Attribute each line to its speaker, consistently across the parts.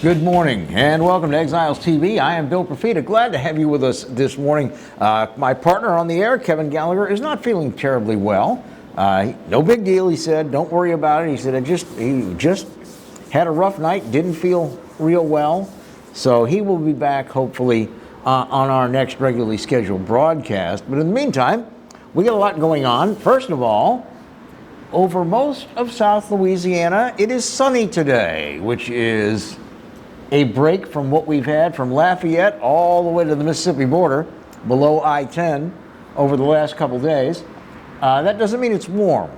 Speaker 1: Good morning and welcome to Exiles TV. I am Bill Profita. Glad to have you with us this morning. My partner on the air, Kevin Gallagher, is not feeling terribly well. No big deal, he said. Don't worry about it. He said he just had a rough night, didn't feel real well. So he will be back hopefully on our next regularly scheduled broadcast. But in the meantime, we got a lot going on. First of all, over most of South Louisiana, it is sunny today, which is a break from what we've had from Lafayette all the way to the Mississippi border, below I-10 over the last couple days. That doesn't mean it's warm.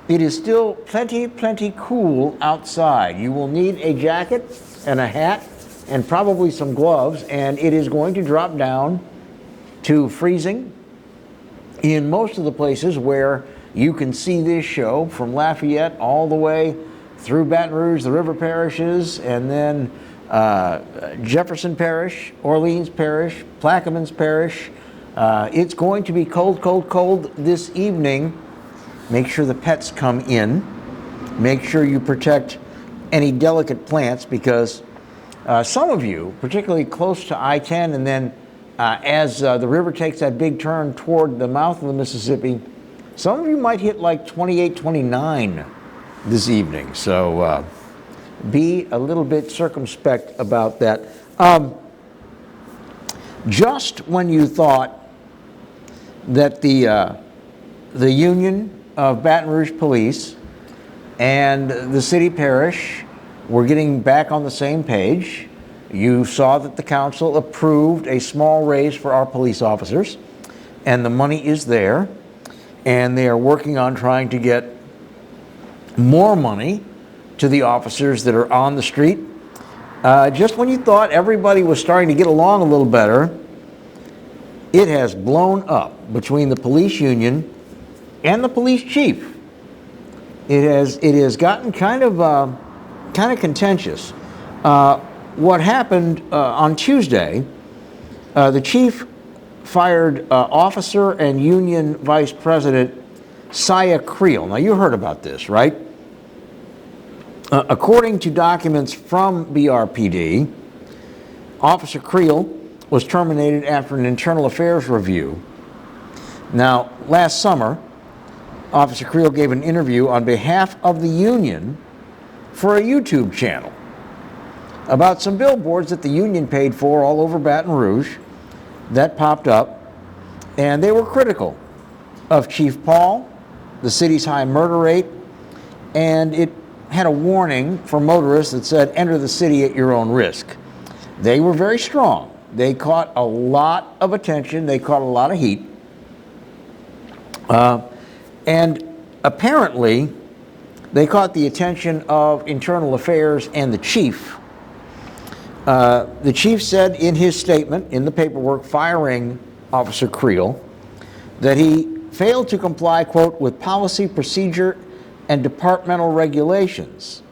Speaker 1: It is still plenty cool outside. You will need a jacket and a hat and probably some gloves, and it is going to drop down to freezing in most of the places where you can see this show, from Lafayette all the way through Baton Rouge, the river parishes, and then Jefferson Parish, Orleans Parish, Plaquemines Parish. It's going to be cold this evening. Make sure the pets come in. Make sure you protect any delicate plants, because some of you, particularly close to I-10, and then as the river takes that big turn toward the mouth of the Mississippi, some of you might hit like 28, 29 this evening. So be a little bit circumspect about that. Just when you thought that the Union of Baton Rouge Police and the city parish were getting back on the same page, you saw that the council approved a small raise for our police officers, and the money is there, and they are working on trying to get more money to the officers that are on the street. Just when you thought everybody was starting to get along a little better, it has blown up between the police union and the police chief. It has gotten kind of contentious. What happened on Tuesday, the chief fired officer and union vice president Saya Creel. Now, you heard about this, right? According to documents from BRPD, Officer Creel was terminated after an internal affairs review. Now, last summer, Officer Creel gave an interview on behalf of the union for a YouTube channel about some billboards that the union paid for all over Baton Rouge that popped up, and they were critical of Chief Paul, the city's high murder rate, and it had a warning for motorists that said, enter the city at your own risk. They were very strong. They caught a lot of attention. They caught a lot of heat. And apparently, they caught the attention of Internal Affairs and the chief. The chief said in his statement, in the paperwork firing Officer Creel, that he failed to comply, quote, with policy, procedure, and departmental regulations.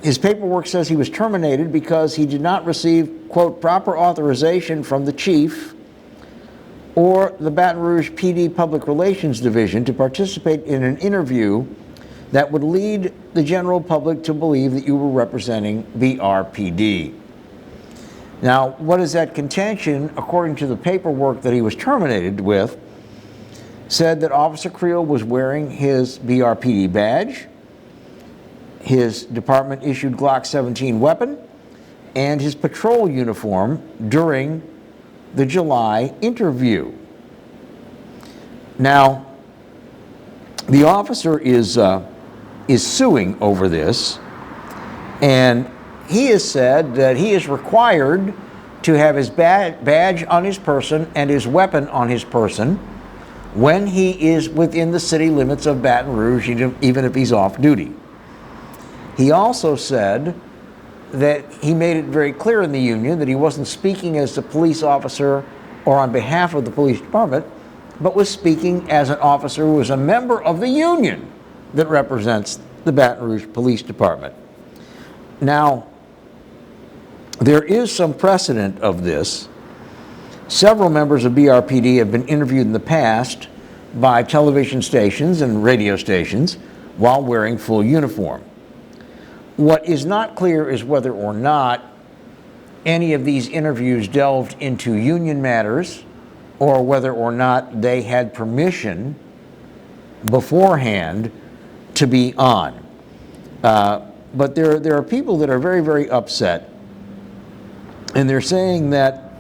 Speaker 1: His paperwork says he was terminated because he did not receive, quote, proper authorization from the chief or the Baton Rouge PD Public Relations Division to participate in an interview that would lead the general public to believe that you were representing BRPD. Now, what is that contention? According to the paperwork that he was terminated with, said that Officer Creel was wearing his BRPD badge, his department-issued Glock 17 weapon, and his patrol uniform during the July interview. Now, the officer is suing over this, and he has said that he is required to have his badge on his person and his weapon on his person when he is within the city limits of Baton Rouge, even if he's off duty. He also said that he made it very clear in the union that he wasn't speaking as a police officer or on behalf of the police department, but was speaking as an officer who was a member of the union that represents the Baton Rouge Police Department. Now, there is some precedent of this. Several members of BRPD have been interviewed in the past by television stations and radio stations while wearing full uniform. What is not clear is whether or not any of these interviews delved into union matters or whether or not they had permission beforehand to be on. But there are people that are very, very upset, and they're saying that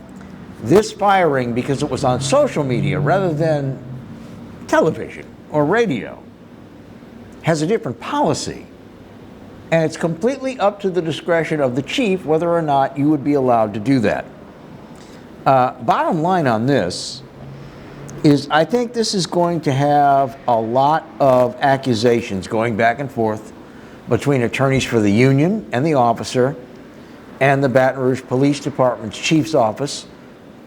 Speaker 1: this firing, because it was on social media rather than television or radio, has a different policy. And it's completely up to the discretion of the chief whether or not you would be allowed to do that. Bottom line on this is I think this is going to have a lot of accusations going back and forth between attorneys for the union and the officer and the Baton Rouge Police Department's chief's office,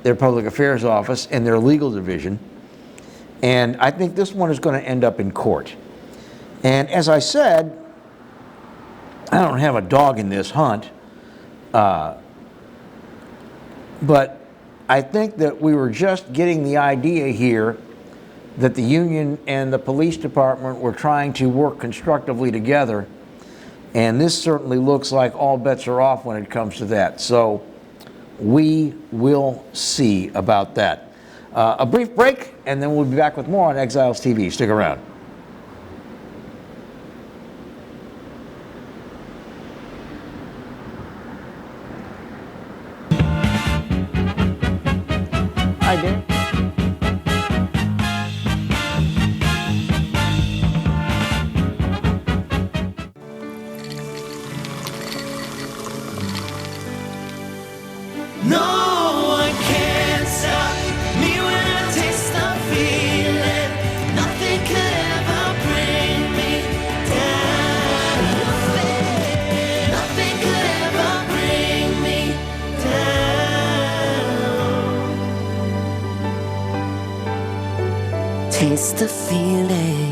Speaker 1: their public affairs office, and their legal division. And I think this one is going to end up in court. And as I said, I don't have a dog in this hunt, but I think that we were just getting the idea here that the union and the police department were trying to work constructively together, and this certainly looks like all bets are off when it comes to that. So we will see about that. A brief break, and then we'll be back with more on Exiles TV. Stick around. Hi, Dan.
Speaker 2: No one can stop me when I taste the feeling. Nothing could ever bring me down. Nothing could ever bring me down. Taste the feeling.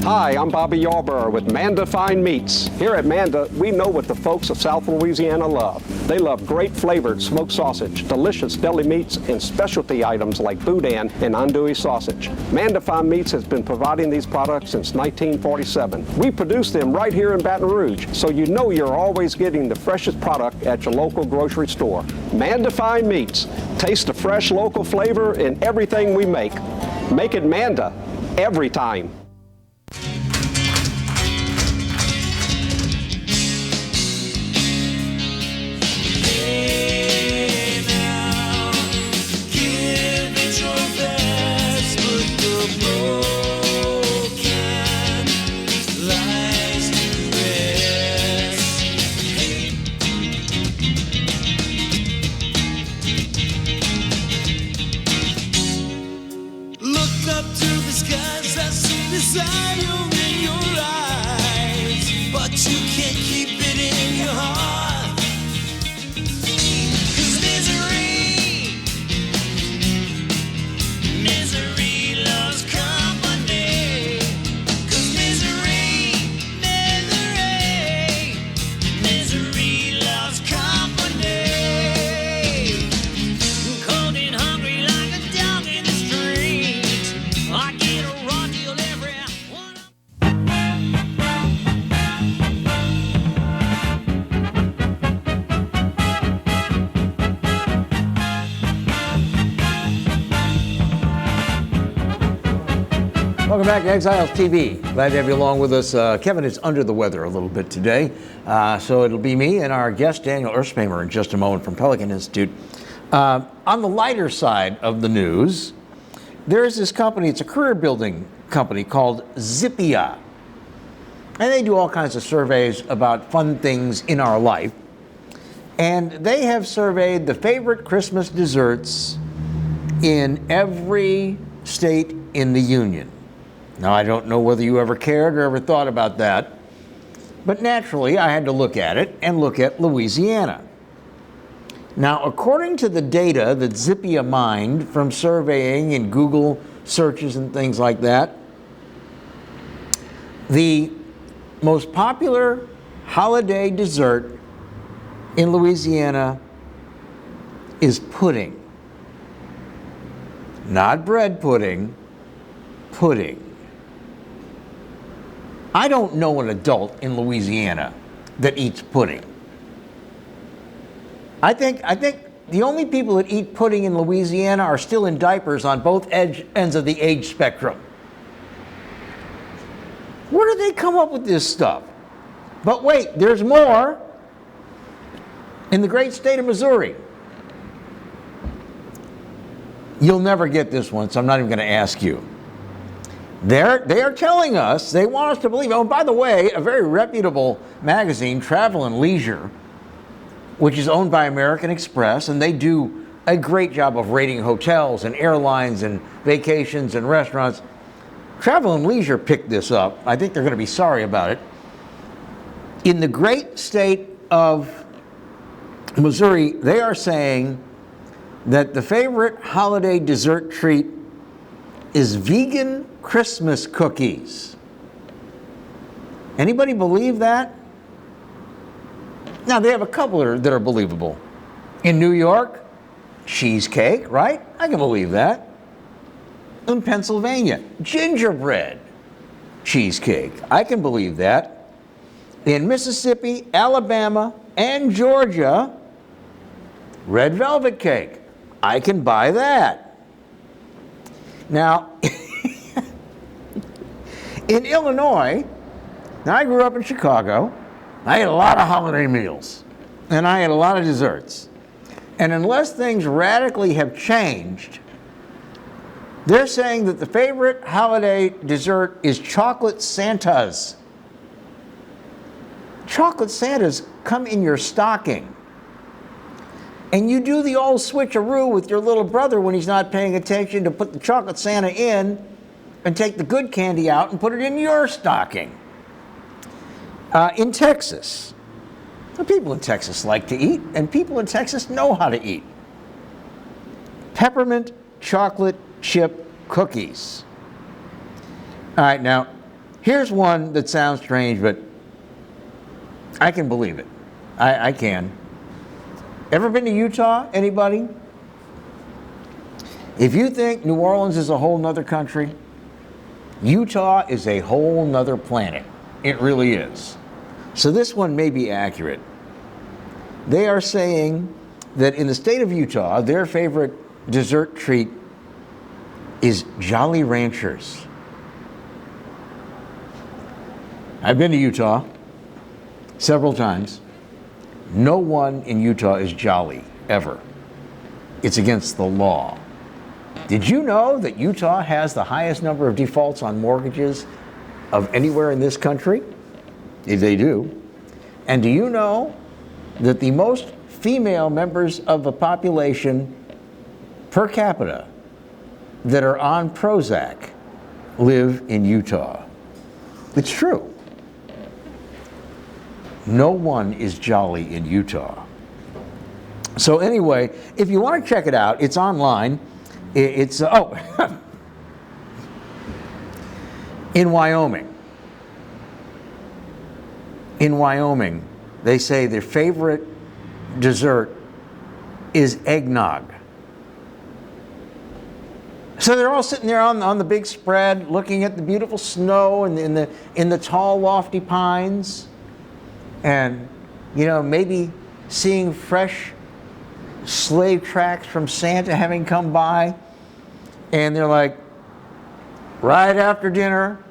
Speaker 3: Hi, I'm Bobby Yarborough with Manda Fine Meats. Here at Manda, we know what the folks of South Louisiana love. They love great flavored smoked sausage, delicious deli meats, and specialty items like boudin and andouille sausage. Manda Fine Meats has been providing these products since 1947. We produce them right here in Baton Rouge, so you know you're always getting the freshest product at your local grocery store. Manda Fine Meats. Taste the fresh local flavor in everything we make. Make it Manda every time.
Speaker 1: Welcome back to Exiles TV. Glad to have you along with us. Kevin is under the weather a little bit today, so it'll be me and our guest, Daniel Erspamer, in just a moment from Pelican Institute. On the lighter side of the news, there is this company, it's a career building company called Zippia. And they do all kinds of surveys about fun things in our life. And they have surveyed the favorite Christmas desserts in every state in the Union. Now, I don't know whether you ever cared or ever thought about that, but naturally I had to look at it and look at Louisiana. Now, according to the data that Zippia mined from surveying and Google searches and things like that, the most popular holiday dessert in Louisiana is pudding. Not bread pudding, pudding. I don't know an adult in Louisiana that eats pudding. I think the only people that eat pudding in Louisiana are still in diapers on both ends of the age spectrum. Where do they come up with this stuff? But wait, there's more. In the great state of Missouri. You'll never get this one, so I'm not even going to ask you. They are telling us, they want us to believe, oh, by the way, a very reputable magazine, Travel and Leisure, which is owned by American Express, and they do a great job of rating hotels and airlines and vacations and restaurants. Travel and Leisure picked this up. I think they're going to be sorry about it. In the great state of Missouri, they are saying that the favorite holiday dessert treat is vegan Christmas cookies. Anybody believe that? Now, they have a couple that are believable. In New York, cheesecake, right? I can believe that. In Pennsylvania, gingerbread cheesecake. I can believe that. In Mississippi, Alabama, and Georgia, red velvet cake. I can buy that. Now, in Illinois, now I grew up in Chicago. I ate a lot of holiday meals, and I ate a lot of desserts. And unless things radically have changed, they're saying that the favorite holiday dessert is chocolate Santas. Chocolate Santas come in your stocking. And you do the old switcheroo with your little brother when he's not paying attention to put the chocolate Santa in and take the good candy out and put it in your stocking. In Texas, the people in Texas like to eat, and people in Texas know how to eat. Peppermint chocolate chip cookies. All right, now, here's one that sounds strange, but I can believe it. I can. Ever been to Utah, anybody? If you think New Orleans is a whole nother country, Utah is a whole nother planet. It really is. So this one may be accurate. They are saying that in the state of Utah, their favorite dessert treat is Jolly Ranchers. I've been to Utah several times. No one in Utah is jolly, ever. It's against the law. Did you know that Utah has the highest number of defaults on mortgages of anywhere in this country? If they do. And do you know that the most female members of the population per capita that are on Prozac live in Utah? It's true. No one is jolly in Utah. So anyway, if you want to check it out, it's online. It's in Wyoming. In Wyoming, they say their favorite dessert is eggnog. So they're all sitting there on the big spread, looking at the beautiful snow and in the tall, lofty pines, and maybe seeing fresh slave tracks from Santa having come by, and they're like, right after dinner,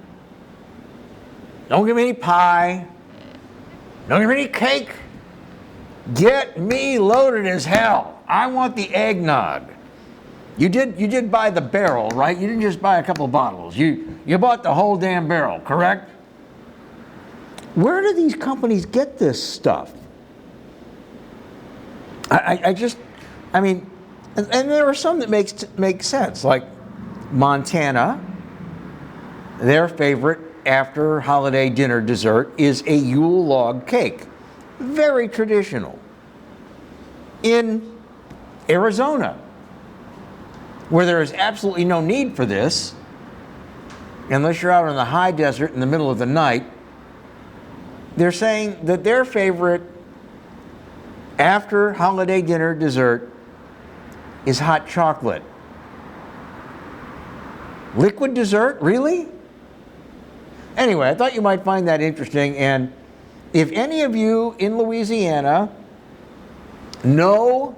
Speaker 1: don't give me any pie, don't give me any cake, get me loaded as hell. I want the eggnog. You did buy the barrel, right? You didn't just buy a couple of bottles. You bought the whole damn barrel, correct? Where do these companies get this stuff? I mean, and there are some that make sense, like Montana. Their favorite after holiday dinner dessert is a Yule log cake. Very traditional. In Arizona, where there is absolutely no need for this, unless you're out in the high desert in the middle of the night, they're saying that their favorite after holiday dinner dessert is hot chocolate. Liquid dessert, really? anyway, I thought you might find that interesting. And if any of you in Louisiana know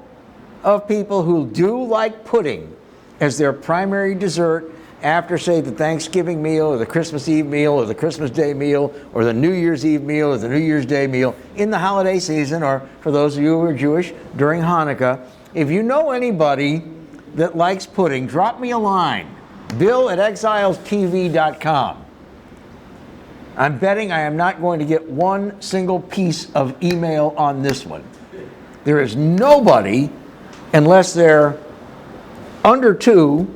Speaker 1: of people who do like pudding as their primary dessert after, say, the Thanksgiving meal or the Christmas Eve meal or the Christmas Day meal or the New Year's Eve meal or the New Year's Day meal in the holiday season, or for those of you who are Jewish, during Hanukkah, if you know anybody that likes pudding, drop me a line, bill@exilestv.com. I'm betting I am not going to get one single piece of email on this one. There is nobody, unless they're under 2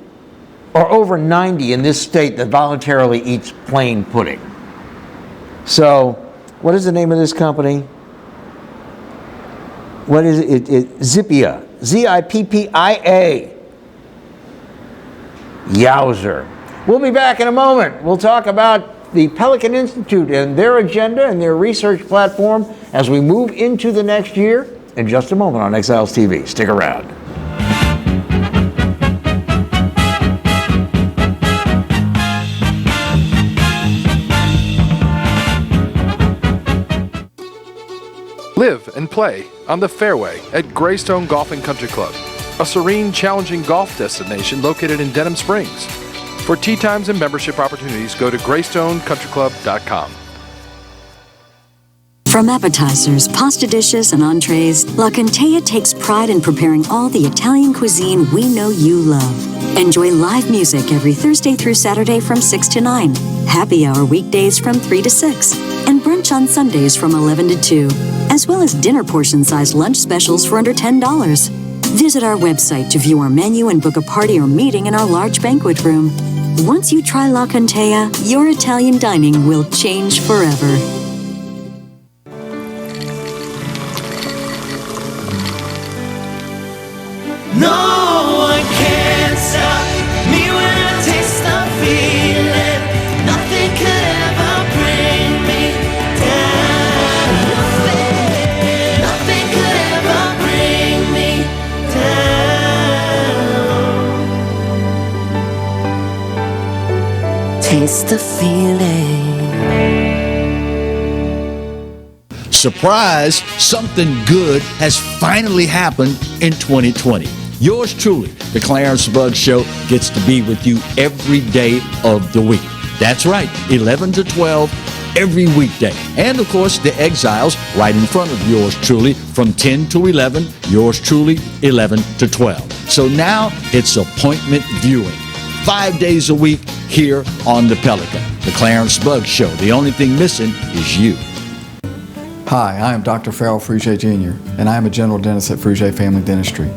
Speaker 1: or over 90 in this state, that voluntarily eats plain pudding. So, what is the name of this company? What is it? Zippia. Zippia. Yowzer. We'll be back in a moment. We'll talk about the Pelican Institute and their agenda and their research platform as we move into the next year in just a moment on Exiles TV. Stick around.
Speaker 4: Live and play on the fairway at Greystone Golf and Country Club, a serene, challenging golf destination located in Denham Springs. For tee times and membership opportunities, go to greystonecountryclub.com.
Speaker 5: From appetizers, pasta dishes, and entrees, La Contea takes pride in preparing all the Italian cuisine we know you love. Enjoy live music every Thursday through Saturday from 6 to 9, happy hour weekdays from 3 to 6, and brunch on Sundays from 11 to 2, as well as dinner portion-sized lunch specials for under $10. Visit our website to view our menu and book a party or meeting in our large banquet room. Once you try La Contea, your Italian dining will change forever.
Speaker 2: No one can stop me when I taste the feeling. Nothing could ever bring me down. Nothing could ever bring me down. Taste the feeling.
Speaker 6: Surprise, something good has finally happened in 2020. Yours truly, the Clarence Bugg Show, gets to be with you every day of the week. That's right, 11 to 12 every weekday. And of course, the Exiles right in front of yours truly from 10 to 11, yours truly 11 to 12. So now it's appointment viewing. 5 days a week here on the Pelican, the Clarence Bugg Show. The only thing missing is you.
Speaker 7: Hi, I am Dr. Farrell Frugier Jr., and I am a general dentist at Frugier Family Dentistry.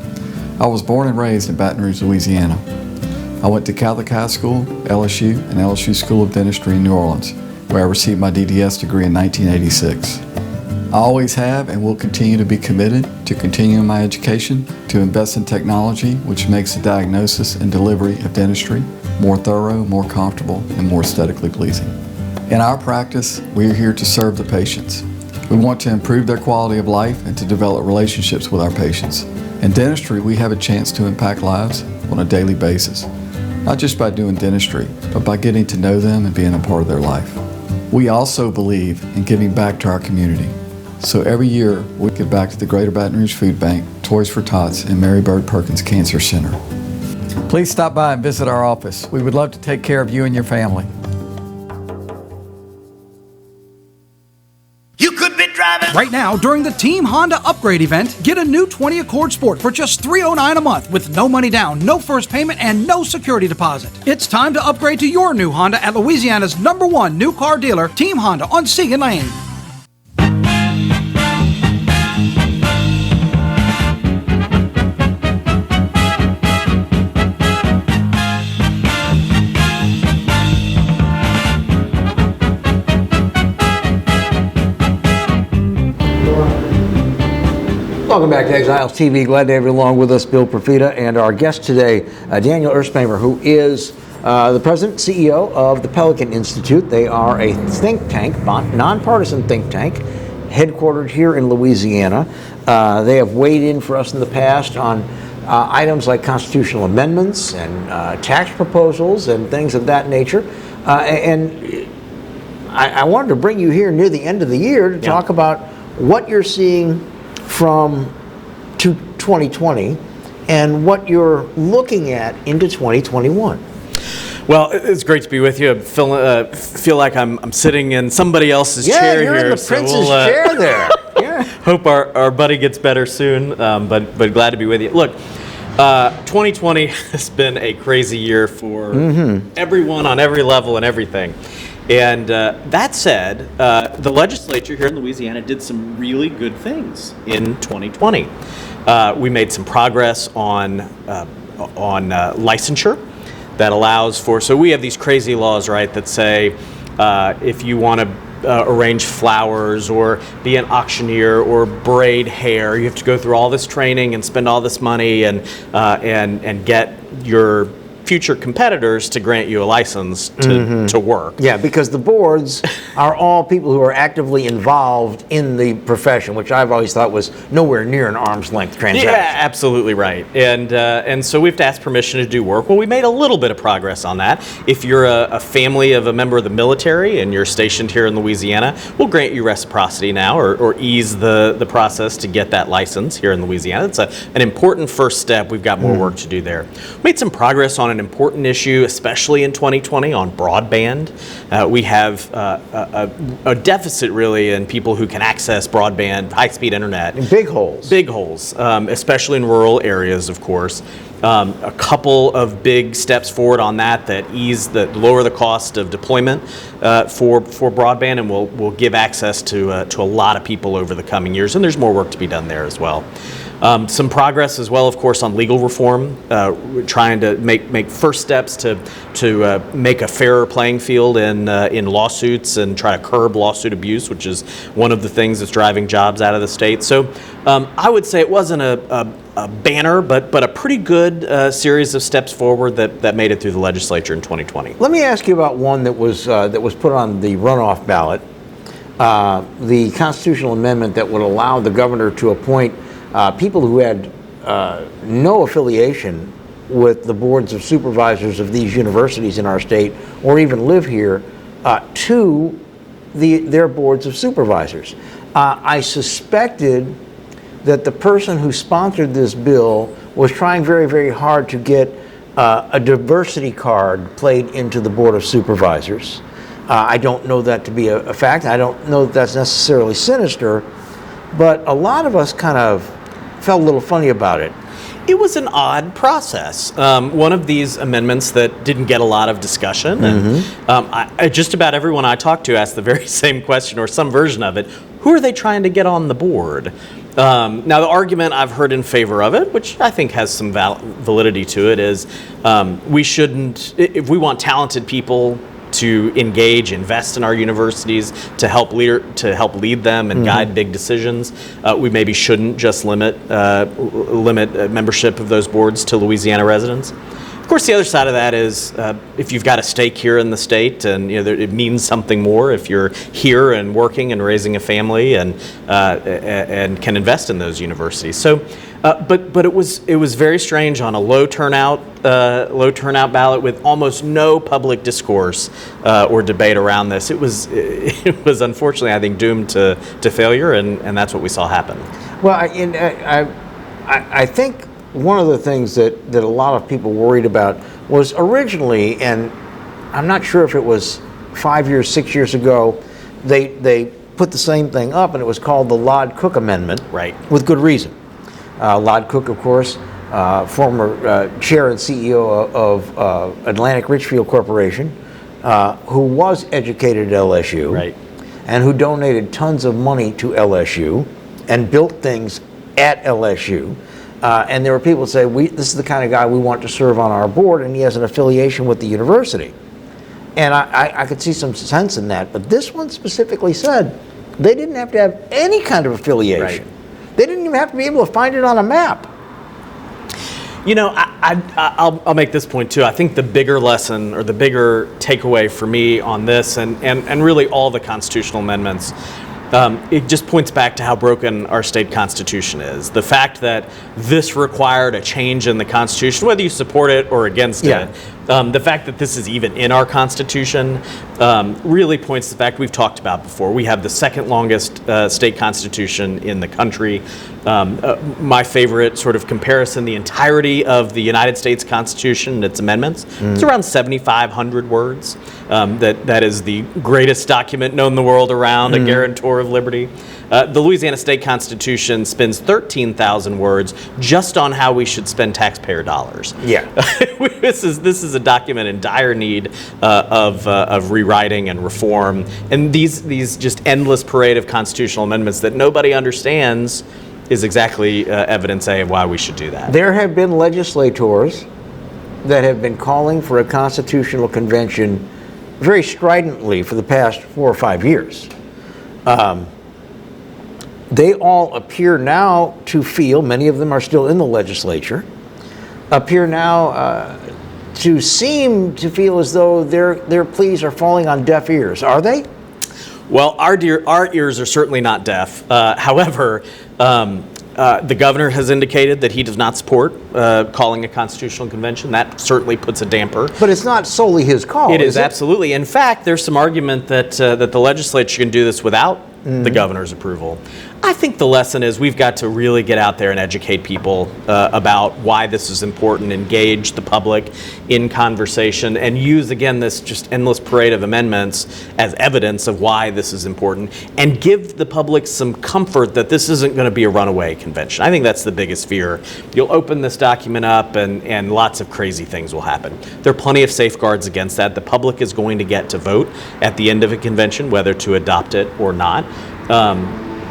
Speaker 7: I was born and raised in Baton Rouge, Louisiana. I went to Catholic High School, LSU, and LSU School of Dentistry in New Orleans, where I received my DDS degree in 1986. I always have and will continue to be committed to continuing my education, to invest in technology which makes the diagnosis and delivery of dentistry more thorough, more comfortable, and more aesthetically pleasing. In our practice, we are here to serve the patients. We want to improve their quality of life and to develop relationships with our patients. In dentistry, we have a chance to impact lives on a daily basis, not just by doing dentistry, but by getting to know them and being a part of their life. We also believe in giving back to our community. So every year, we give back to the Greater Baton Rouge Food Bank, Toys for Tots, and Mary Bird Perkins Cancer Center. Please stop by and visit our office. We would love to take care of you and your family.
Speaker 8: Right now, during the Team Honda Upgrade event, get a new 20 Accord Sport for just $309 a month with no money down, no first payment, and no security deposit. It's time to upgrade to your new Honda at Louisiana's #1 new car dealer, Team Honda on Segan Lane.
Speaker 1: Welcome back to Exiles TV. Glad to have you along with us, Bill Profita, and our guest today, Daniel Erspamer, who is the president and CEO of the Pelican Institute. They are a think tank, nonpartisan think tank, headquartered here in Louisiana. They have weighed in for us in the past on items like constitutional amendments and tax proposals and things of that nature. And I wanted to bring you here near the end of the year to talk about what you're seeing from 2020 and what you're looking at into 2021.
Speaker 9: Well, it's great to be with you. I feel like I'm sitting in somebody else's chair
Speaker 1: you're
Speaker 9: here.
Speaker 1: in the prince's chair there. Yeah.
Speaker 9: Hope our buddy gets better soon, but glad to be with you. Look, 2020 has been a crazy year for everyone on every level and everything. And that said, the legislature here in Louisiana did some really good things in 2020. We made some progress on licensure that allows for, so we have these crazy laws, right, that say if you want to arrange flowers or be an auctioneer or braid hair, you have to go through all this training and spend all this money and get your future competitors to grant you a license to work.
Speaker 1: Yeah, because the boards are all people who are actively involved in the profession, which I've always thought was nowhere near an arm's length transaction.
Speaker 9: Yeah, absolutely right. And so we have to ask permission to do work. Well, we made a little bit of progress on that. If you're a family of a member of the military and you're stationed here in Louisiana, we'll grant you reciprocity now or ease the process to get that license here in Louisiana. It's an important first step. We've got more work to do there. Made some progress on an important issue, especially in 2020, on broadband. We have a deficit really in people who can access broadband, high-speed internet.
Speaker 1: In big holes.
Speaker 9: Big holes, especially in rural areas, of course. A couple of big steps forward on that lower the cost of deployment for broadband, and will give access to a lot of people over the coming years. And there's more work to be done there as well. Some progress as well, of course, on legal reform. We're trying to make first steps to make a fairer playing field in lawsuits and try to curb lawsuit abuse, which is one of the things that's driving jobs out of the state. So I would say it wasn't a banner, but a pretty good series of steps forward that made it through the legislature in 2020.
Speaker 1: Let me ask you about one that was put on the runoff ballot, the constitutional amendment that would allow the governor to appoint people who had no affiliation with the boards of supervisors of these universities in our state or even live here to their boards of supervisors. I suspected that the person who sponsored this bill was trying very, very hard to get a diversity card played into the Board of Supervisors. I don't know that to be a fact. I don't know that that's necessarily sinister, but a lot of us kind of felt a little funny about it.
Speaker 9: It was an odd process. One of these amendments that didn't get a lot of discussion. And just about everyone I talked to asked the very same question or some version of it. Who are they trying to get on the board? Now, the argument I've heard in favor of it, which I think has some validity to it, is we shouldn't, if we want talented people to engage, invest in our universities, to help lead them and guide big decisions, we maybe shouldn't just limit membership of those boards to Louisiana residents. Of course, the other side of that is if you've got a stake here in the state, and it means something more if you're here and working and raising a family and can invest in those universities. So, but it was very strange on a low turnout ballot with almost no public discourse or debate around this. It was unfortunately, I think, doomed to failure, and that's what we saw happen.
Speaker 1: Well, I think one of the things that a lot of people worried about was originally, and I'm not sure if it was 5 years, 6 years ago, they put the same thing up, and it was called the Lod-Cook Amendment.
Speaker 9: Right.
Speaker 1: With good reason. Lod-Cook, of course, former chair and CEO of Atlantic Richfield Corporation, who was educated at LSU.
Speaker 9: Right.
Speaker 1: And who donated tons of money to LSU and built things at LSU. And there were people who say, this is the kind of guy we want to serve on our board, and he has an affiliation with the university. And I could see some sense in that. But this one specifically said they didn't have to have any kind of affiliation. Right. They didn't even have to be able to find it on a map.
Speaker 9: I'll make this point too. I think the bigger lesson or the bigger takeaway for me on this and really all the constitutional amendments, it just points back to how broken our state constitution is. The fact that this required a change in the Constitution, whether you support it or against it, The fact that this is even in our Constitution really points to the fact we've talked about before. We have the second longest state constitution in the country. My favorite sort of comparison, the entirety of the United States Constitution and its amendments, it's around 7,500 words. That is the greatest document known in the world around, a guarantor of liberty. The Louisiana State Constitution spends 13,000 words just on how we should spend taxpayer dollars.
Speaker 1: Yeah.
Speaker 9: This is a document in dire need of rewriting and reform, and these just endless parade of constitutional amendments that nobody understands is exactly evidence A of why we should do that.
Speaker 1: There have been legislators that have been calling for a constitutional convention very stridently for the past 4 or 5 years. They all appear now to feel, many of them are still in the legislature, appear now to seem to feel as though their pleas are falling on deaf ears. Are they?
Speaker 9: Well, our ears are certainly not deaf. However, the governor has indicated that he does not support calling a constitutional convention. That certainly puts a damper.
Speaker 1: But it's not solely his call.
Speaker 9: It is absolutely. In fact, there's some argument that the legislature can do this without the governor's approval. I think the lesson is we've got to really get out there and educate people about why this is important, engage the public in conversation, and use, again, this just endless parade of amendments as evidence of why this is important, and give the public some comfort that this isn't going to be a runaway convention. I think that's the biggest fear. You'll open this document up and lots of crazy things will happen. There are plenty of safeguards against that. The public is going to get to vote at the end of a convention whether to adopt it or not.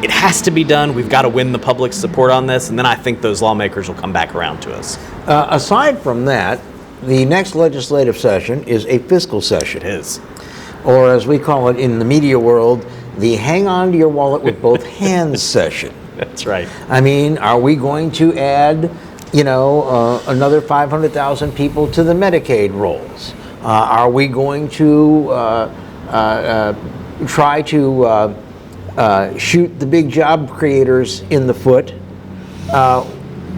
Speaker 9: It has to be done. We've got to win the public's support on this, and then I think those lawmakers will come back around to us.
Speaker 1: Aside from that, the next legislative session is a fiscal session.
Speaker 9: It is.
Speaker 1: Or as we call it in the media world, the hang on to your wallet with both hands session.
Speaker 9: That's right.
Speaker 1: I mean, are we going to add, another 500,000 people to the Medicaid rolls? Are we going to try to shoot the big job creators in the foot?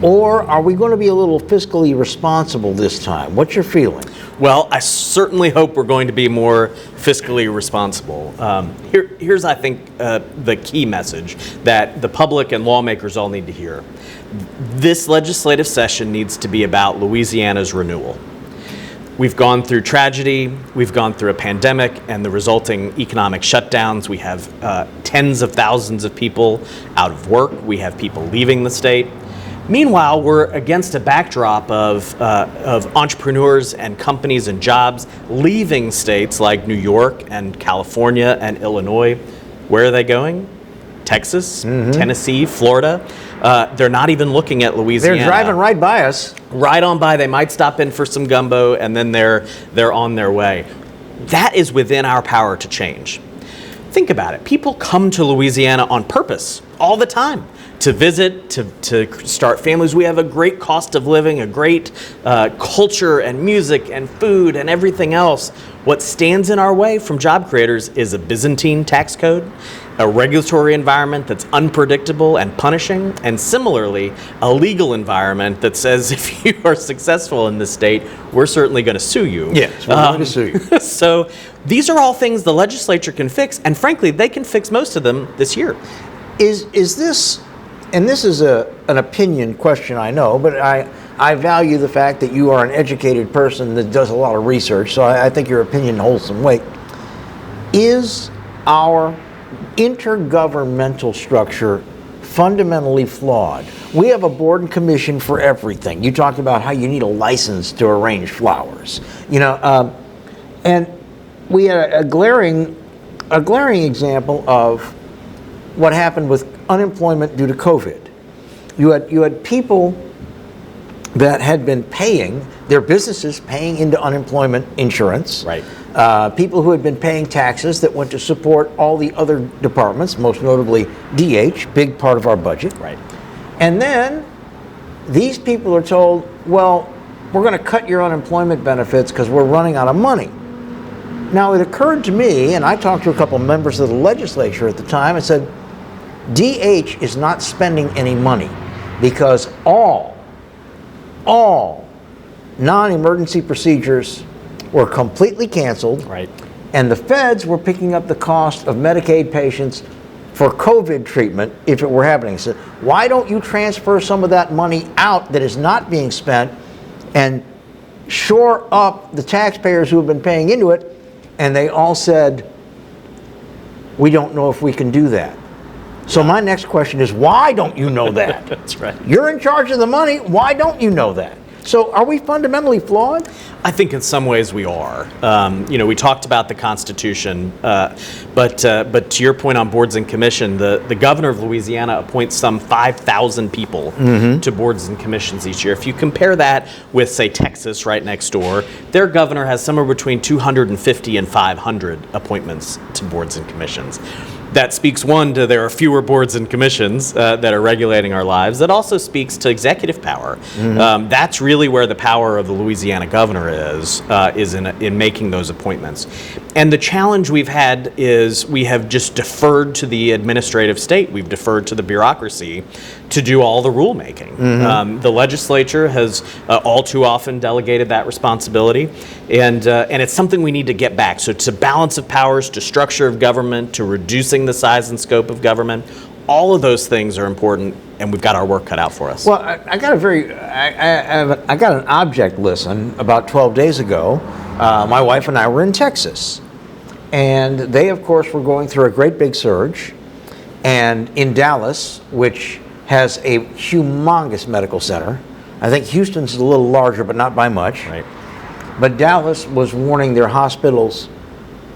Speaker 1: Or are we going to be a little fiscally responsible this time? What's your feeling?
Speaker 9: Well, I certainly hope we're going to be more fiscally responsible. Here's, I think, the key message that the public and lawmakers all need to hear. This legislative session needs to be about Louisiana's renewal. We've gone through tragedy, we've gone through a pandemic and the resulting economic shutdowns. We have tens of thousands of people out of work. We have people leaving the state. Meanwhile, we're against a backdrop of entrepreneurs and companies and jobs leaving states like New York and California and Illinois. Where are they going? Texas, Tennessee, Florida. They're not even looking at Louisiana.
Speaker 1: They're driving right by us.
Speaker 9: Right on by. They might stop in for some gumbo, and then they're on their way. That is within our power to change. Think about it. People come to Louisiana on purpose all the time to visit, to start families. We have a great cost of living, a great culture and music and food and everything else. What stands in our way from job creators is a Byzantine tax code, a regulatory environment that's unpredictable and punishing, and similarly, a legal environment that says if you are successful in this state, we're certainly going to sue you.
Speaker 1: Yes, we're going to sue you.
Speaker 9: So these are all things the legislature can fix, and frankly, they can fix most of them this year.
Speaker 1: Is this, and this is an opinion question, I know, but I value the fact that you are an educated person that does a lot of research, so I think your opinion holds some weight. Is our intergovernmental structure fundamentally flawed? We have a board and commission for everything. You talked about how you need a license to arrange flowers, and we had a glaring example of what happened with unemployment due to COVID. You had people that had been paying their businesses paying into unemployment insurance.
Speaker 9: Right.
Speaker 1: People who had been paying taxes that went to support all the other departments, most notably DH, big part of our budget.
Speaker 9: Right.
Speaker 1: And then these people are told, well, we're going to cut your unemployment benefits because we're running out of money. Now, it occurred to me, and I talked to a couple members of the legislature at the time, and said, DH is not spending any money because all non-emergency procedures were completely canceled.
Speaker 9: Right.
Speaker 1: And the feds were picking up the cost of Medicaid patients for COVID treatment if it were happening. So why don't you transfer some of that money out that is not being spent and shore up the taxpayers who have been paying into it? And they all said, we don't know if we can do that. So my next question is, why don't you know that?
Speaker 9: That's right.
Speaker 1: You're in charge of the money. Why don't you know that? So are we fundamentally flawed?
Speaker 9: I think in some ways we are. We talked about the Constitution, but to your point on boards and commission, the governor of Louisiana appoints some 5,000 people to boards and commissions each year. If you compare that with, say, Texas right next door, their governor has somewhere between 250 and 500 appointments to boards and commissions. That speaks, one, to there are fewer boards and commissions that are regulating our lives. That also speaks to executive power. That's really where the power of the Louisiana governor is in making those appointments. And the challenge we've had is we have just deferred to the administrative state. We've deferred to the bureaucracy to do all the rulemaking. The legislature has all too often delegated that responsibility, and it's something we need to get back. So to balance of powers, to structure of government, to reducing the size and scope of government, all of those things are important, and we've got our work cut out for us.
Speaker 1: Well, I got an object lesson about 12 days ago. My wife and I were in Texas, and they, of course, were going through a great big surge. And in Dallas, which has a humongous medical center, I think Houston's a little larger, but not by much.
Speaker 9: Right.
Speaker 1: But Dallas was warning their hospitals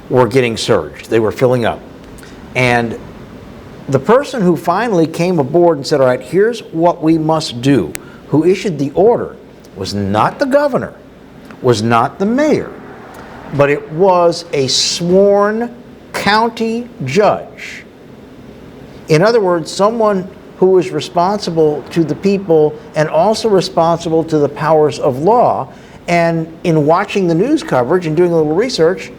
Speaker 1: were getting surged. They were filling up. And the person who finally came aboard and said, all right, here's what we must do, who issued the order, was not the governor, was not the mayor, but it was a sworn county judge. In other words, someone who is responsible to the people and also responsible to the powers of law. And in watching the news coverage and doing a little research,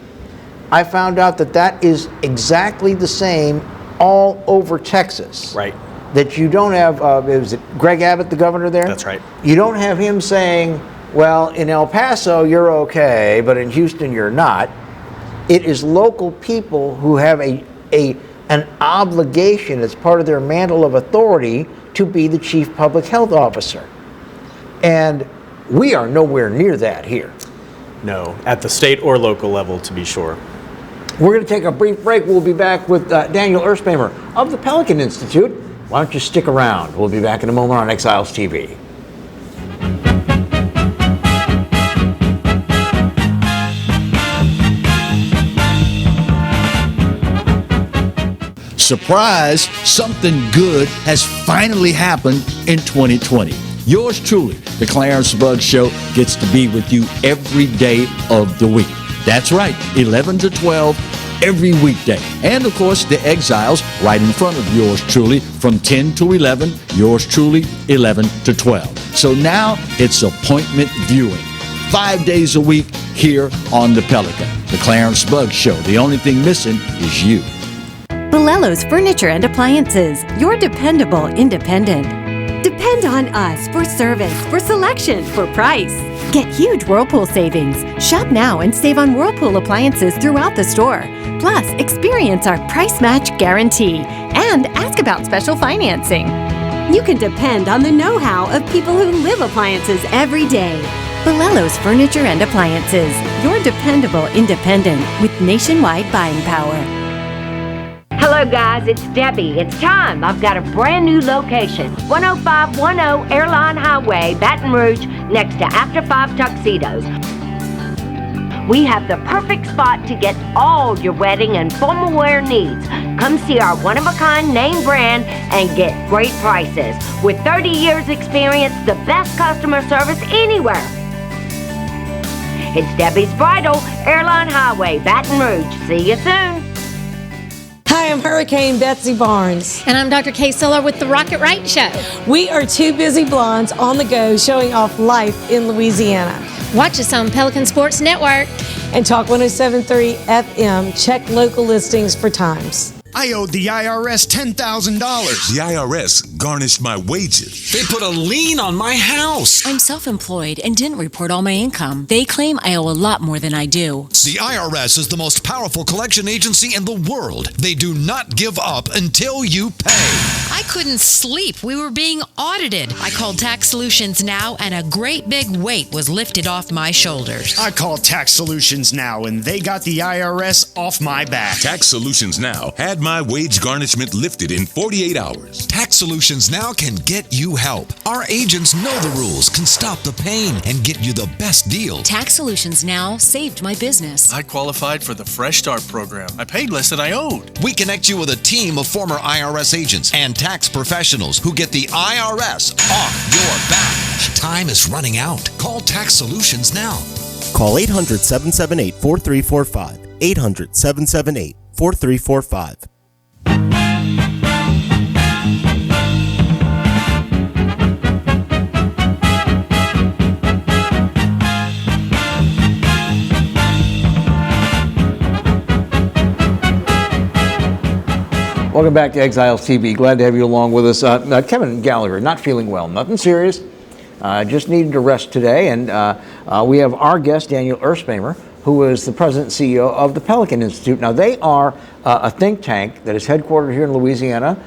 Speaker 1: I found out that that is exactly the same all over Texas.
Speaker 9: Right.
Speaker 1: That you don't have, is it Greg Abbott, the governor there?
Speaker 9: That's right.
Speaker 1: You don't have him saying, well, in El Paso, you're okay, but in Houston, you're not. It is local people who have an obligation as part of their mantle of authority to be the chief public health officer. And we are nowhere near that here.
Speaker 9: No, at the state or local level, to be sure.
Speaker 1: We're going to take a brief break. We'll be back with Daniel Erspamer of the Pelican Institute. Why don't you stick around? We'll be back in a moment on Exiles TV.
Speaker 6: Surprise, something good has finally happened in 2020. Yours truly, the Clarence Bugg Show, gets to be with you every day of the week. That's right, 11 to 12 every weekday. And of course, the Exiles right in front of yours truly from 10 to 11, yours truly 11 to 12. So now it's appointment viewing. 5 days a week here on the Pelican. The Clarence Bugg Show. The only thing missing is you.
Speaker 10: Bolello's Furniture and Appliances, your dependable independent. Depend on us for service, for selection, for price. Get huge Whirlpool savings. Shop now and save on Whirlpool appliances throughout the store. Plus, experience our price match guarantee and ask about special financing.
Speaker 11: You can depend on the know-how of people who live appliances every day.
Speaker 10: Bolello's Furniture and Appliances, your dependable independent with nationwide buying power.
Speaker 12: Hello guys, it's Debbie. It's time. I've got a brand new location. 10510 Airline Highway, Baton Rouge, next to After 5 Tuxedos. We have the perfect spot to get all your wedding and formal wear needs. Come see our one-of-a-kind name brand and get great prices. With 30 years experience, the best customer service anywhere. It's Debbie's Bridal, Airline Highway, Baton Rouge. See you soon.
Speaker 13: Hi, I'm Hurricane Betsy Barnes.
Speaker 14: And I'm Dr. Kay Siller with the Rocket Right Show.
Speaker 13: We are two busy blondes on the go showing off life in Louisiana.
Speaker 14: Watch us on Pelican Sports Network.
Speaker 13: And Talk 107.3 FM. Check local listings for times.
Speaker 15: I owed the IRS $10,000.
Speaker 16: The IRS garnished my wages.
Speaker 17: They put a lien on my house.
Speaker 18: I'm self-employed and didn't report all my income. They claim I owe a lot more than I do.
Speaker 15: The IRS is the most powerful collection agency in the world. They do not give up until you pay.
Speaker 19: I couldn't sleep. We were being audited. I called Tax Solutions Now, and a great big weight was lifted off my shoulders.
Speaker 15: I called Tax Solutions Now, and they got the IRS off my back.
Speaker 16: Tax Solutions Now had my wage garnishment lifted in 48 hours.
Speaker 20: Tax Solutions Now can get you help. Our agents know the rules, can stop the pain, and get you the best deal.
Speaker 18: Tax Solutions Now saved my business.
Speaker 21: I qualified for the Fresh Start program. I paid less than I owed.
Speaker 20: We connect you with a team of former IRS agents and tax professionals who get the IRS off your back. Time is running out. Call Tax Solutions now.
Speaker 22: Call 800-778-4345. 800-778-4345.
Speaker 1: Welcome back to Exiles TV. Glad to have you along with us. Kevin Gallagher, not feeling well. Nothing serious. Just needed to rest today. And we have our guest, Daniel Erspamer, who is the president and CEO of the Pelican Institute. Now, they are a think tank that is headquartered here in Louisiana.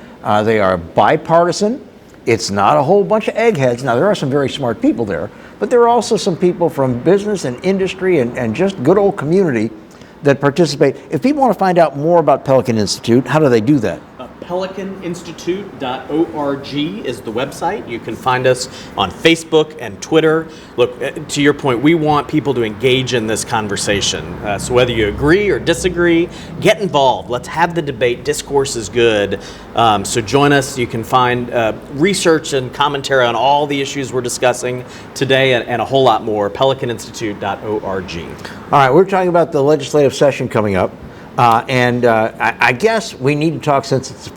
Speaker 1: They are bipartisan. It's not a whole bunch of eggheads. Now, there are some very smart people there, but there are also some people from business and industry and just good old community that participate. If people want to find out more about Pelican Institute, how do they do that?
Speaker 9: PelicanInstitute.org is the website. You can find us on Facebook and Twitter. Look, to your point, we want people to engage in this conversation. So whether you agree or disagree, get involved. Let's have the debate. Discourse is good. So join us. You can find research and commentary on all the issues we're discussing today and a whole lot more. PelicanInstitute.org.
Speaker 1: All right, we're talking about the legislative session coming up. I guess we need to talk, since it's a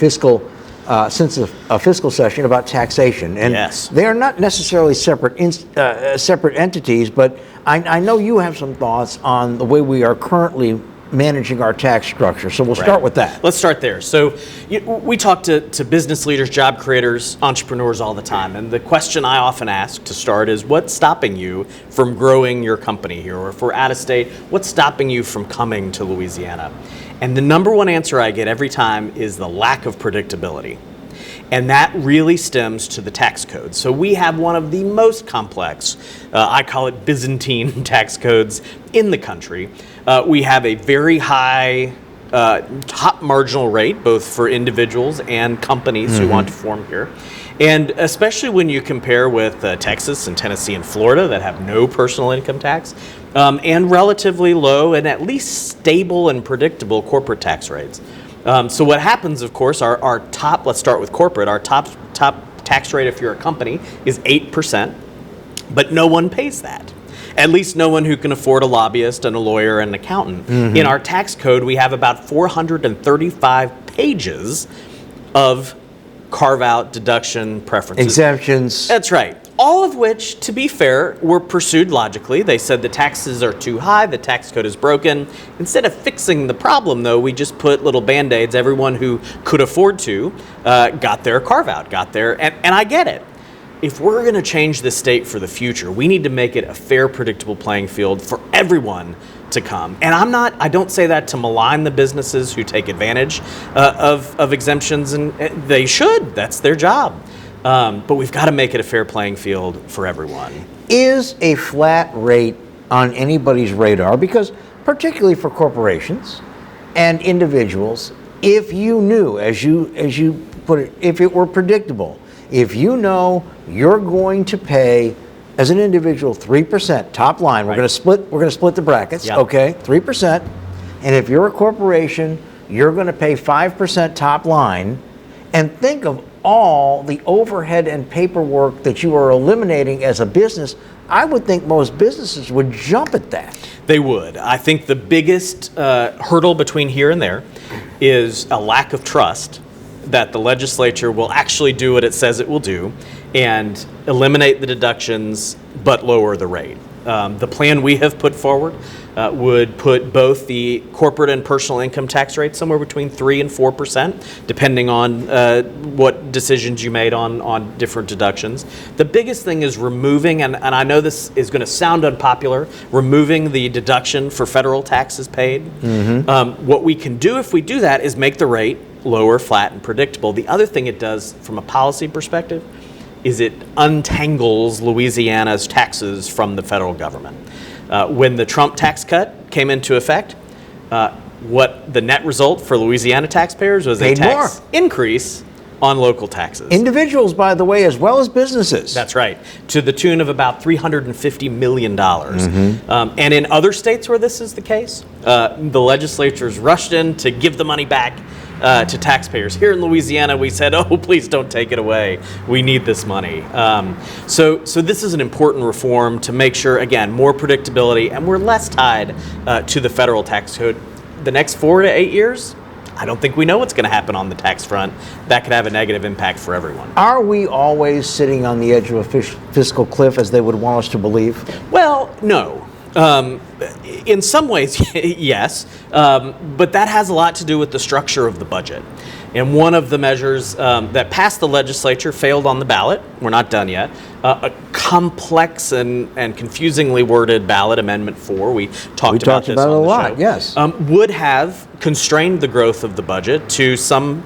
Speaker 1: fiscal session, about taxation. And
Speaker 9: yes,
Speaker 1: they are not necessarily separate entities, but I know you have some thoughts on the way we are currently managing our tax structure. So we'll start with that.
Speaker 9: Let's start there. So we talk to business leaders, job creators, entrepreneurs all the time. And the question I often ask to start is, what's stopping you from growing your company here? Or if we're out of state, what's stopping you from coming to Louisiana? And the number one answer I get every time is the lack of predictability. And that really stems to the tax code. So we have one of the most complex, I call it Byzantine tax codes in the country. We have a very high top marginal rate, both for individuals and companies who want to form here. And especially when you compare with Texas and Tennessee and Florida that have no personal income tax, and relatively low and at least stable and predictable corporate tax rates. So what happens, of course, our top, let's start with corporate, our top tax rate if you're a company is 8%, but no one pays that. At least no one who can afford a lobbyist and a lawyer and an accountant. In our tax code, we have about 435 pages of carve-out, deduction, preferences.
Speaker 1: Exemptions.
Speaker 9: That's right. All of which, to be fair, were pursued logically. They said the taxes are too high, the tax code is broken. Instead of fixing the problem, though, we just put little Band-Aids. Everyone who could afford to got their carve-out, got their, and I get it. If we're going to change the state for the future, we need to make it a fair, predictable playing field for everyone to come. And I don't say that to malign the businesses who take advantage of exemptions, and they should. That's their job. But we've got to make it a fair playing field for everyone.
Speaker 1: Is a flat rate on anybody's radar? Because particularly for corporations and individuals, if you knew, as you put it, if it were predictable, if you know you're going to pay as an individual 3% top line, we're going to split the brackets, okay? 3%, and if you're a corporation, you're going to pay 5% top line, and think of all the overhead and paperwork that you are eliminating as a business. I would think most businesses would jump at that.
Speaker 9: They would. I think the biggest hurdle between here and there is a lack of trust that the legislature will actually do what it says it will do and eliminate the deductions but lower the rate. The plan we have put forward would put both the corporate and personal income tax rates somewhere between 3 and 4%, depending on what decisions you made on different deductions. The biggest thing is removing, and I know this is going to sound unpopular, removing the deduction for federal taxes paid. What we can do if we do that is make the rate lower, flat, and predictable. The other thing it does from a policy perspective is it untangles Louisiana's taxes from the federal government. When the Trump tax cut came into effect, what the net result for Louisiana taxpayers was a tax increase on local taxes.
Speaker 1: Individuals, by the way, as well as businesses.
Speaker 9: That's right, to the tune of about $350 million. And in other states where this is the case, the legislatures rushed in to give the money back to taxpayers. Here in Louisiana, we said, oh, please don't take it away. We need this money. So this is an important reform to make sure, again, more predictability, and we're less tied to the federal tax code. The next 4 to 8 years, I don't think we know what's going to happen on the tax front. That could have a negative impact for everyone.
Speaker 1: Are we always sitting on the edge of a fiscal cliff, as they would want us to believe?
Speaker 9: Well, no. In some ways, yes, but that has a lot to do with the structure of the budget. And one of the measures that passed the legislature failed on the ballot. We're not done yet. A complex and confusingly worded ballot, Amendment 4, we talked about this on the
Speaker 1: lot,
Speaker 9: show,
Speaker 1: yes.
Speaker 9: would have constrained the growth of the budget to some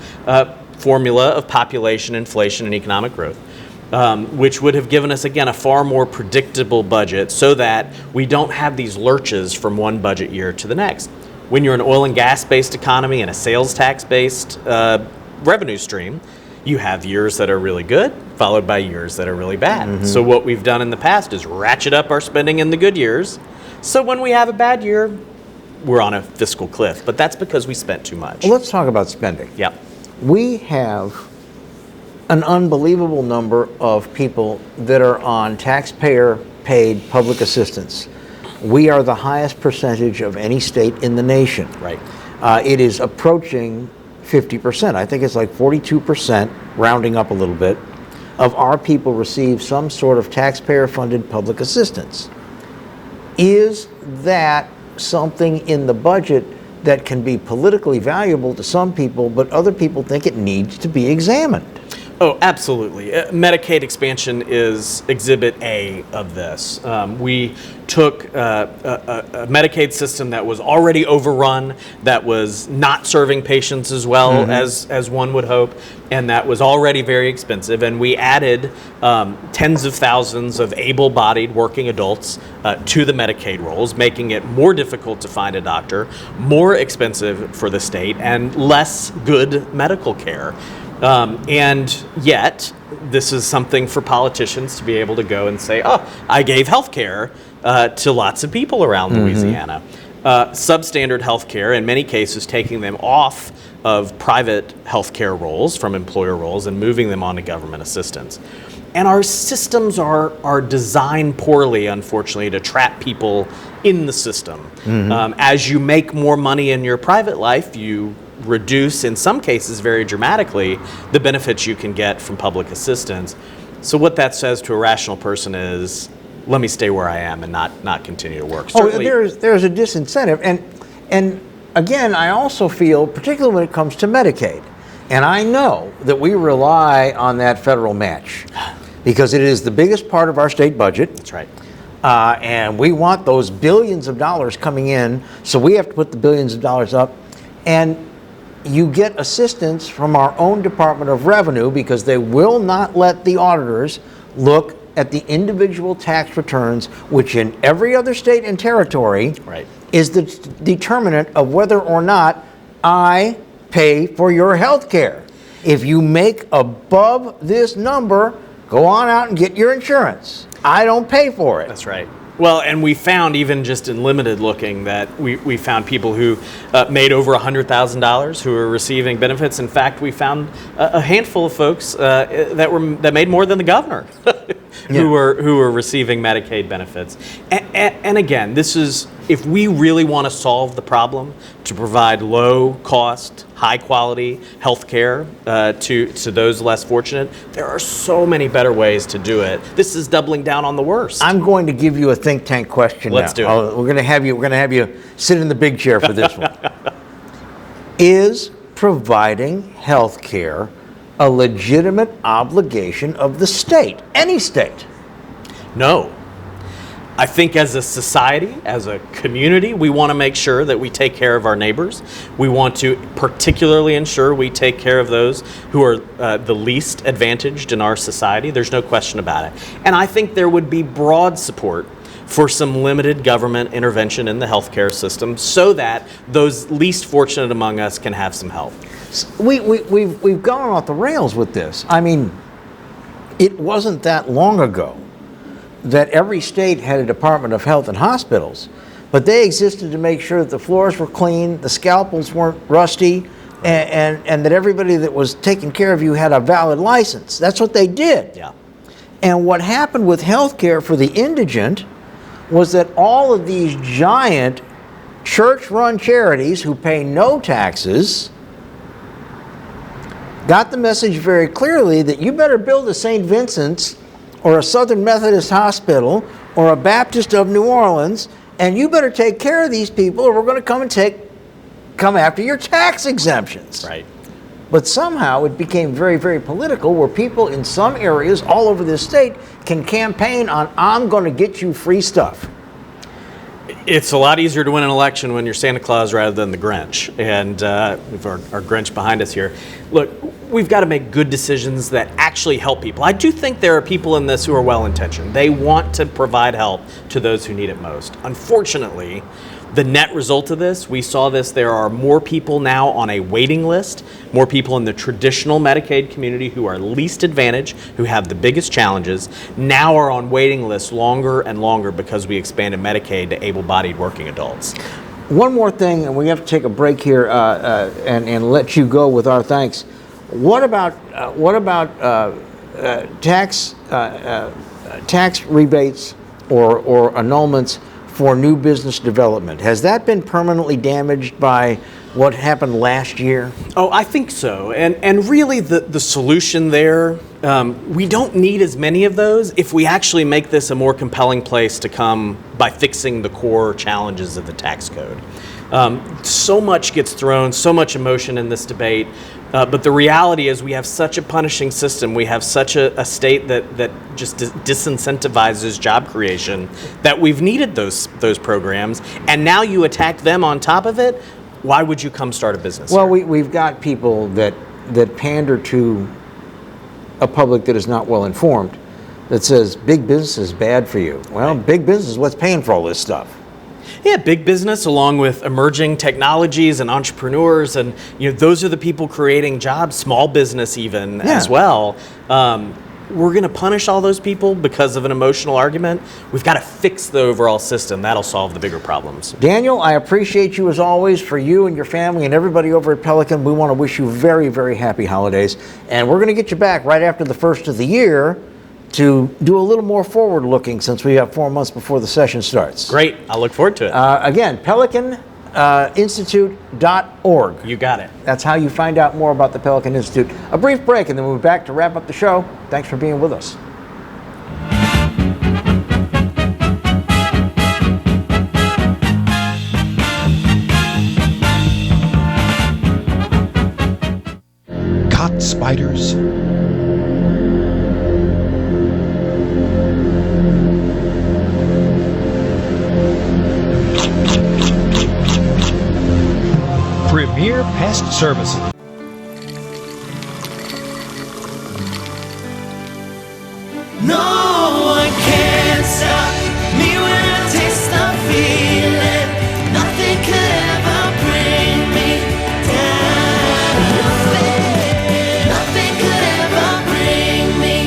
Speaker 9: formula of population, inflation, and economic growth. Which would have given us, again, a far more predictable budget so that we don't have these lurches from one budget year to the next. When you're an oil and gas-based economy and a sales tax-based revenue stream, you have years that are really good, followed by years that are really bad. So what we've done in the past is ratchet up our spending in the good years, so when we have a bad year, we're on a fiscal cliff. But that's because we spent too much.
Speaker 1: Well, let's talk about spending.
Speaker 9: Yep.
Speaker 1: We have an unbelievable number of people that are on taxpayer-paid public assistance. We are the highest percentage of any state in the nation.
Speaker 9: Right.
Speaker 1: It is approaching 50%. I think it's like 42%, rounding up a little bit, of our people receive some sort of taxpayer-funded public assistance. Is that something in the budget that can be politically valuable to some people, but other people think it needs to be examined?
Speaker 9: Oh, absolutely. Medicaid expansion is Exhibit A of this. We took a Medicaid system that was already overrun, that was not serving patients as well as one would hope, and that was already very expensive. And we added tens of thousands of able-bodied working adults to the Medicaid rolls, making it more difficult to find a doctor, more expensive for the state, and less good medical care. And yet, this is something for politicians to be able to go and say, oh, I gave health care to lots of people around Louisiana. Substandard health care, in many cases, taking them off of private health care roles from employer roles and moving them onto government assistance. And our systems are designed poorly, unfortunately, to trap people in the system. As you make more money in your private life, you reduce, in some cases very dramatically, the benefits you can get from public assistance. So what that says to a rational person is, let me stay where I am and not continue to work.
Speaker 1: Certainly, there's a disincentive. And again, I also feel, particularly when it comes to Medicaid, and I know that we rely on that federal match because it is the biggest part of our state budget.
Speaker 9: That's right.
Speaker 1: And we want those billions of dollars coming in, so we have to put the billions of dollars up. And you get assistance from our own Department of Revenue because they will not let the auditors look at the individual tax returns, which in every other state and territory is the determinant of whether or not I pay for your health care. If you make above this number, go on out and get your insurance. I don't pay for it.
Speaker 9: That's right. Well, and we found, even just in limited looking, that we found people who made over $100,000 who were receiving benefits. In fact, we found a handful of folks that made more than the governor who were receiving Medicaid benefits. And again, this is if we really want to solve the problem to provide low cost, high quality health care to those less fortunate, there are so many better ways to do it. This is doubling down on the worst.
Speaker 1: I'm going to give you a think tank question
Speaker 9: Let's
Speaker 1: now.
Speaker 9: do it.
Speaker 1: We're going to have you sit in the big chair for this one. Is providing health care a legitimate obligation of the state, any state?
Speaker 9: No. I think as a society, as a community, we want to make sure that we take care of our neighbors. We want to particularly ensure we take care of those who are the least advantaged in our society. There's no question about it. And I think there would be broad support for some limited government intervention in the healthcare system so that those least fortunate among us can have some help.
Speaker 1: We've gone off the rails with this. I mean, it wasn't that long ago that every state had a Department of Health and hospitals, but they existed to make sure that the floors were clean, the scalpels weren't rusty, and that everybody that was taking care of you had a valid license. That's what they did.
Speaker 9: Yeah.
Speaker 1: And what happened with health care for the indigent was that all of these giant church-run charities who pay no taxes got the message very clearly that you better build a St. Vincent's or a Southern Methodist Hospital or a Baptist of New Orleans, and you better take care of these people or we're going to come after your tax exemptions.
Speaker 9: Right.
Speaker 1: But somehow it became very, very political where people in some areas all over this state can campaign on, I'm going to get you free stuff.
Speaker 9: It's a lot easier to win an election when you're Santa Claus rather than the Grinch. And we've our Grinch behind us here. Look, we've got to make good decisions that actually help people. I do think there are people in this who are well-intentioned. They want to provide help to those who need it most. Unfortunately, the net result of this, we saw this, there are more people now on a waiting list, more people in the traditional Medicaid community who are least advantaged, who have the biggest challenges, now are on waiting lists longer and longer because we expanded Medicaid to able-bodied working adults.
Speaker 1: One more thing, and we have to take a break here and let you go with our thanks. What about tax rebates or annulments for new business development? Has that been permanently damaged by what happened last year?
Speaker 9: Oh, I think so. And really the solution there, we don't need as many of those if we actually make this a more compelling place to come by fixing the core challenges of the tax code. So much gets thrown, so much emotion in this debate, but the reality is we have such a punishing system, we have such a state that just disincentivizes job creation that we've needed those programs, and now you attack them on top of it. Why would you come start a business
Speaker 1: Well,
Speaker 9: here?
Speaker 1: we've got people that pander to a public that is not well informed, that says big business is bad for you. Well, big business is what's paying for all this stuff.
Speaker 9: Yeah, big business along with emerging technologies and entrepreneurs, and those are the people creating jobs, small business even as well. We're going to punish all those people because of an emotional argument. We've got to fix the overall system. That'll solve the bigger problems.
Speaker 1: Daniel, I appreciate you as always. For you and your family and everybody over at Pelican, we want to wish you very, very happy holidays. And we're going to get you back right after the first of the year to do a little more forward looking since we have 4 months before the session starts.
Speaker 9: Great. I look forward to it.
Speaker 1: Again, PelicanInstitute.org.
Speaker 9: You got it.
Speaker 1: That's how you find out more about the Pelican Institute. A brief break and then we'll be back to wrap up the show. Thanks for being with us.
Speaker 3: Caught spiders? Premier Pest Services.
Speaker 2: No one can stop me when I taste the feeling. Nothing could ever bring me down. Nothing could ever bring me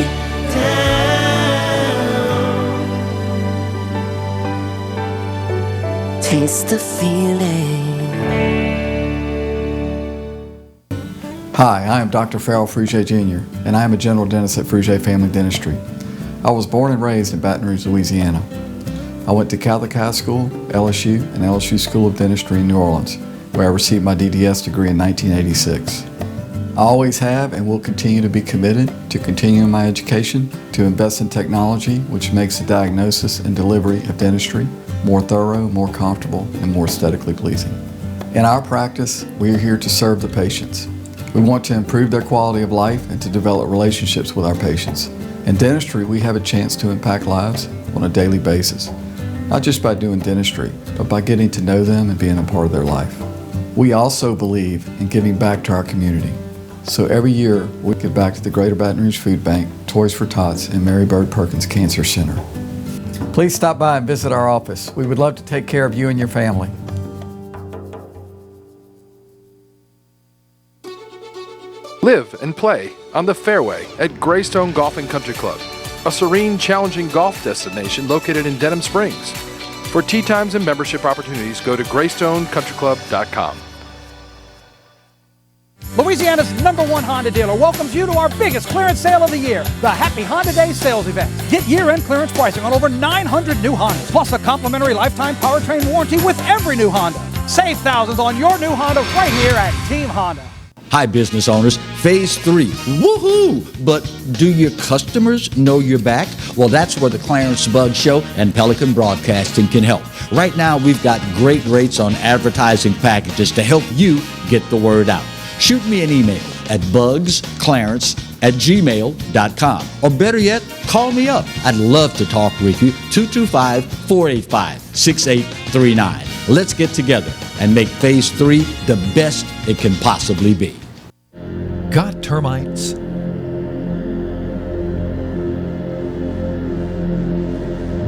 Speaker 2: down. Taste the feeling.
Speaker 7: Hi, I am Dr. Farrell Fruget Jr., and I am a general dentist at Fruget Family Dentistry. I was born and raised in Baton Rouge, Louisiana. I went to Catholic High School, LSU, and LSU School of Dentistry in New Orleans, where I received my DDS degree in 1986. I always have and will continue to be committed to continuing my education, to invest in technology which makes the diagnosis and delivery of dentistry more thorough, more comfortable, and more aesthetically pleasing. In our practice, we are here to serve the patients. We want to improve their quality of life and to develop relationships with our patients. In dentistry, we have a chance to impact lives on a daily basis, not just by doing dentistry, but by getting to know them and being a part of their life. We also believe in giving back to our community. So every year, we give back to the Greater Baton Rouge Food Bank, Toys for Tots, and Mary Bird Perkins Cancer Center. Please stop by and visit our office. We would love to take care of you and your family.
Speaker 4: Live and play on the fairway at Greystone Golf and Country Club, a serene, challenging golf destination located in Denham Springs. For tee times and membership opportunities, go to GreystoneCountryClub.com.
Speaker 8: Louisiana's #1 Honda dealer welcomes you to our biggest clearance sale of the year, the Happy Honda Days sales event. Get year-end clearance pricing on over 900 new Hondas, plus a complimentary lifetime powertrain warranty with every new Honda. Save thousands on your new Honda right here at Team Honda.
Speaker 6: Hi, business owners. Phase 3. Woohoo! But do your customers know you're back? Well, that's where the Clarence Bugg Show and Pelican Broadcasting can help. Right now, we've got great rates on advertising packages to help you get the word out. Shoot me an email at bugsclarence@gmail.com. Or better yet, call me up. I'd love to talk with you. 225-485-6839. Let's get together and make Phase 3 the best it can possibly be.
Speaker 3: Got termites?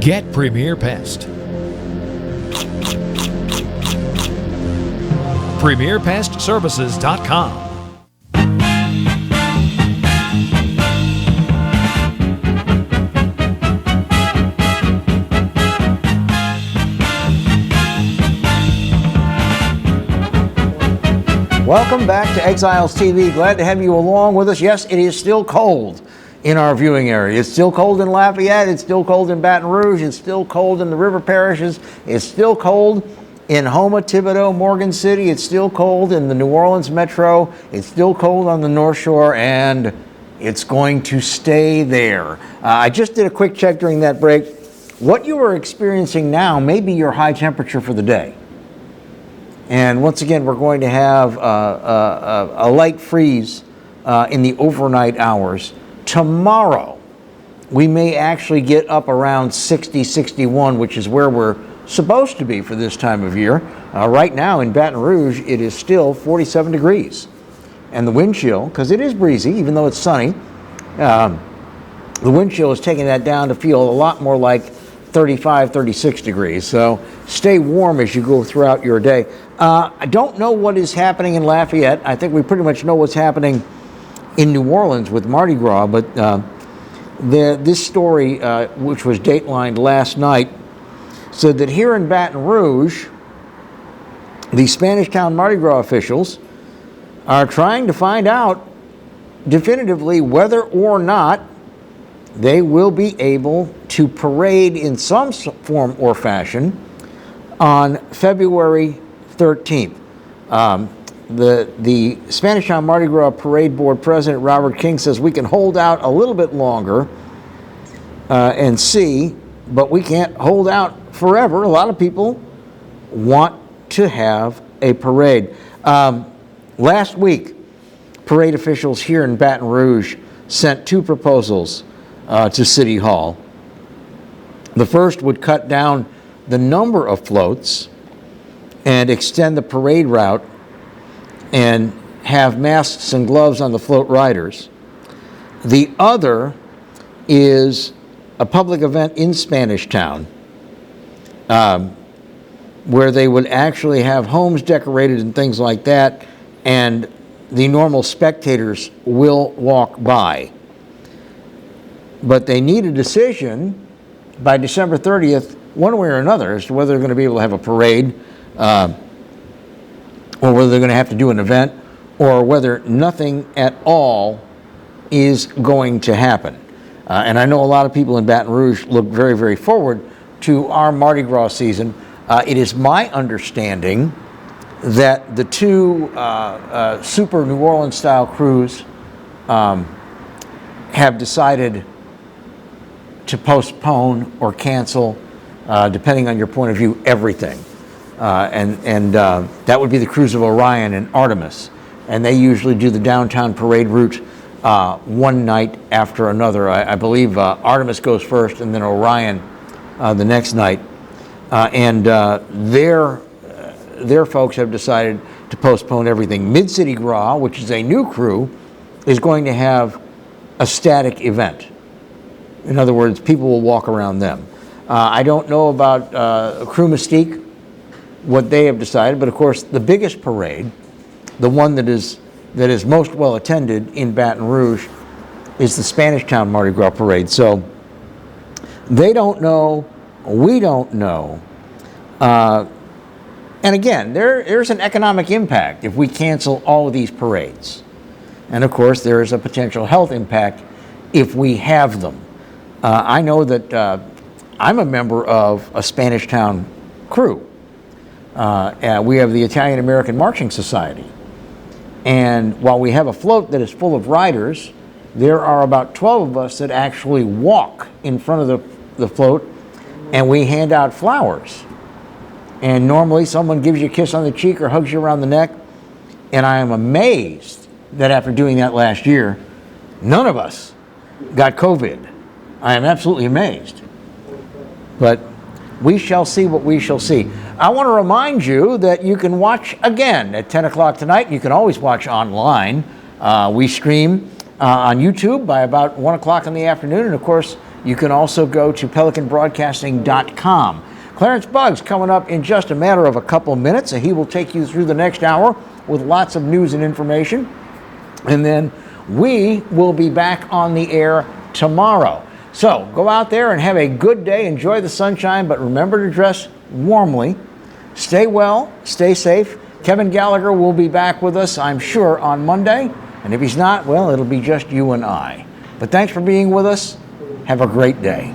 Speaker 3: Get Premier Pest. PremierPestServices.com.
Speaker 1: Welcome back to Exiles TV. Glad to have you along with us. Yes, it is still cold in our viewing area. It's still cold in Lafayette. It's still cold in Baton Rouge. It's still cold in the river parishes. It's still cold in Houma, Thibodaux, Morgan City. It's still cold in the New Orleans metro. It's still cold on the North Shore, and it's going to stay there. I just did a quick check during that break. What you are experiencing now may be your high temperature for the day. And once again, we're going to have a light freeze in the overnight hours. Tomorrow, we may actually get up around 60, 61, which is where we're supposed to be for this time of year. Right now in Baton Rouge, it is still 47 degrees. And the wind chill, because it is breezy, even though it's sunny, the wind chill is taking that down to feel a lot more like 35, 36 degrees. So stay warm as you go throughout your day. I don't know what is happening in Lafayette. I think we pretty much know what's happening in New Orleans with Mardi Gras, but this story, which was datelined last night, said that here in Baton Rouge, the Spanish Town Mardi Gras officials are trying to find out definitively whether or not they will be able to parade in some form or fashion on February 13th. The Spanish Town Mardi Gras Parade Board President Robert King says we can hold out a little bit longer and see, but we can't hold out forever. A lot of people want to have a parade. Last week, parade officials here in Baton Rouge sent two proposals to City Hall. The first would cut down the number of floats and extend the parade route and have masks and gloves on the float riders. The other is a public event in Spanish Town where they would actually have homes decorated and things like that, and the normal spectators will walk by. But they need a decision by December 30th, one way or another, as to whether they're going to be able to have a parade, or whether they're going to have to do an event, or whether nothing at all is going to happen. And I know a lot of people in Baton Rouge look very, very forward to our Mardi Gras season. It is my understanding that the two super New Orleans style crews have decided to postpone or cancel, depending on your point of view, everything. And that would be the crews of Orion and Artemis. And they usually do the downtown parade route one night after another. I believe Artemis goes first and then Orion the next night. And their folks have decided to postpone everything. Mid-City Gras, which is a new crew, is going to have a static event. In other words, people will walk around them. I don't know about Crew Mystique, what they have decided, but of course the biggest parade, the one that is most well attended in Baton Rouge, is the Spanish Town Mardi Gras Parade. So they don't know, we don't know. And again, there's an economic impact if we cancel all of these parades. And of course, there is a potential health impact if we have them. I know that I'm a member of a Spanish Town crew. We have the Italian American Marching Society. And while we have a float that is full of riders, there are about 12 of us that actually walk in front of the float, and we hand out flowers. And normally someone gives you a kiss on the cheek or hugs you around the neck. And I am amazed that after doing that last year, none of us got COVID. I am absolutely amazed. But we shall see what we shall see. I want to remind you that you can watch again at 10 o'clock tonight. You can always watch online. We stream on YouTube by about 1 o'clock in the afternoon. And of course, you can also go to pelicanbroadcasting.com. Clarence Buggs coming up in just a matter of a couple minutes. He will take you through the next hour with lots of news and information. And then we will be back on the air tomorrow. So go out there and have a good day. Enjoy the sunshine, but remember to dress warmly. Stay well, stay safe. Kevin Gallagher will be back with us, I'm sure, on Monday. And if he's not, well, it'll be just you and I. But thanks for being with us. Have a great day.